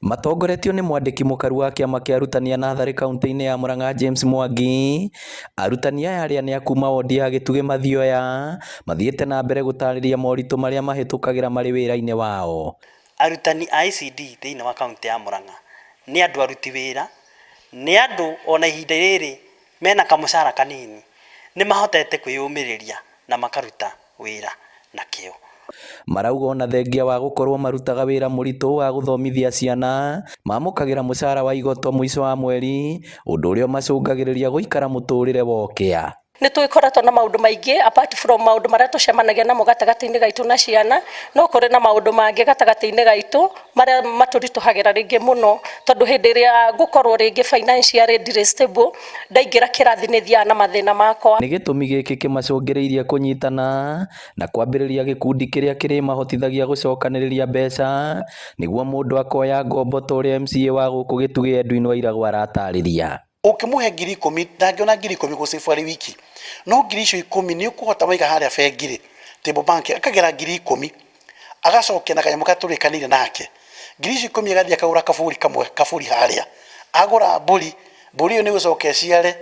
Matongoretio nĩ mwandĩki mũkaru wa kĩama kĩa arutani a natharĩ kaunti-inĩ ya Murang'a James Mwangi, arutani aya arĩa nĩ a kuma wondi ya Gĩtugĩ Mathioya mathiĩte na mbere gũtarĩria moritũ marĩa mahĩtũkagĩra marĩ wĩra-inĩ wao. Arutani a ECD thĩinĩ wa kaunti ya Murang'a nĩ andũ aruti wĩra, nĩ andũ ona ihinda rĩrĩ mena kamũcara kanini, nĩ mahotete kwĩyũmĩrĩria na makaruta wĩra na kĩo. Marauga ona thengia wa gũkorwo marutaga wĩra mũritũ wa gũthomithia ciana, mamũkagĩra mũcara wa igoto mũico wa mweri, ũndũ ũrĩa macũngagĩrĩria gũikara mũtũrĩre wa ũkĩa. Nĩ twĩkoretwo na maũndũ maingĩ apart from maũndũ marĩa tũcemanagia namo gatagatĩ-inĩ gaitũ na ciana, no kũrĩ na maũndũ mangĩ gatagatĩ-inĩ gaitũ marĩa matũritũhagĩra rĩngĩ mũno, tondũ hĩndĩ ĩrĩa ngũkorwo rĩngĩ financially stable, ndaingĩra kĩrathi nĩ thiaga na mathĩna makwa. Nĩ gĩtũmi gĩkĩ kĩmacũngĩrĩirie kũnyitana na kwambĩrĩria gĩkundi kĩrĩa kĩrĩmahotithagia gũcokanĩrĩria mbeca, nĩguo mũndũ akoya ngombo ta ũrĩa MCA wa gũkũ Gĩtugĩ Edwin Wairagũ aratarĩria. Ũkĩmũhe 10,000 ndangĩona 10,000 gũcibu harĩ wiki, no 10,000 nĩ ũkũhota waiga harĩa bengi-rĩ, table bank akagera 10,000 agacokia na kanyamũ katũrĩkanĩire nake 10,000 agathiĩ akagũra kabũri harĩa, agũra mbũri ĩyo nĩ gũcoka ĩciare,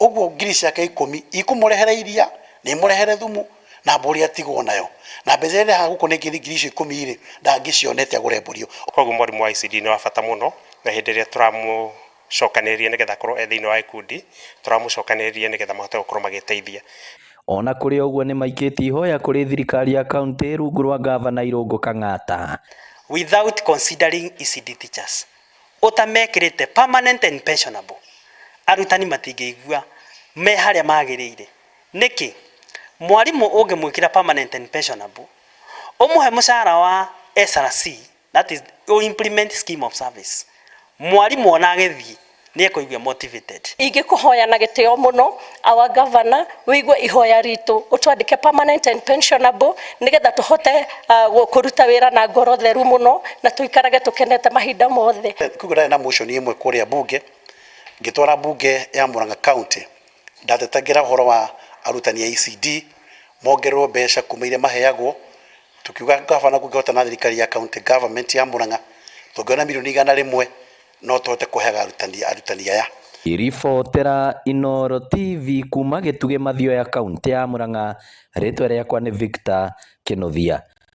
ũguo 10,000 ikũmũrehere iria, nĩ mũrehere thumu na mbũri atigwo nayo, na mbeca iria hagũkũ nĩ 10,000 ndangĩcionete agũre mbũri ĩyo. Koguo mwarimũ wa ECD nĩ wa bata mũno, na hĩndĩ ĩrĩa cokanĩrĩrie nĩgetha korwo thĩinĩ wa gĩkundi, tũramũcokanĩrĩrie nĩgetha mahote gũkorwo magĩteithia. Ona kũrĩ ũguo nĩ maikĩtie ihoya kũrĩ thirikari ya kaunti rungu rwa gavana Irũngũ Kang'ata. Without considering ECD teachers, ũtamekĩrĩte permanent and pensionable, arutani matingĩigua me harĩa magĩrĩire. Nĩkĩ mwarimũ ũngĩmwĩkĩra permanent and pensionable, ũmũhe mũcara wa SRC, that is implement scheme of service, mwarimũ ona agĩthiĩ nĩ ekũigua motivated. Ingĩkũhoya na gĩtĩo mũno our governor wĩigue ihoya ritũ, ũtwandĩke permanent and pensionable, nĩgetha tũhote kũruta wĩra na ngoro theru mũno na tũikarage tũkenete mahinda mothe. Kuga ndarĩ na motion ĩmwe kũrĩa bunge, ngĩtwara bunge ya Murang'a County, ndatetagĩra ũhoro wa arutani a ECD mongererwo mbeca kuma iria maheagwo, tukiuga gavana kũngĩhota na thirikari ya county government ya Murang'a tũngĩona mirioni 100 no tũhote kũheaga arutani aya. Iribotera Inooro TV kuma Gĩtugĩ Mathioya kaunti ya Murang'a, rĩtwa rĩakwa nĩ Victor Kĩnuthia.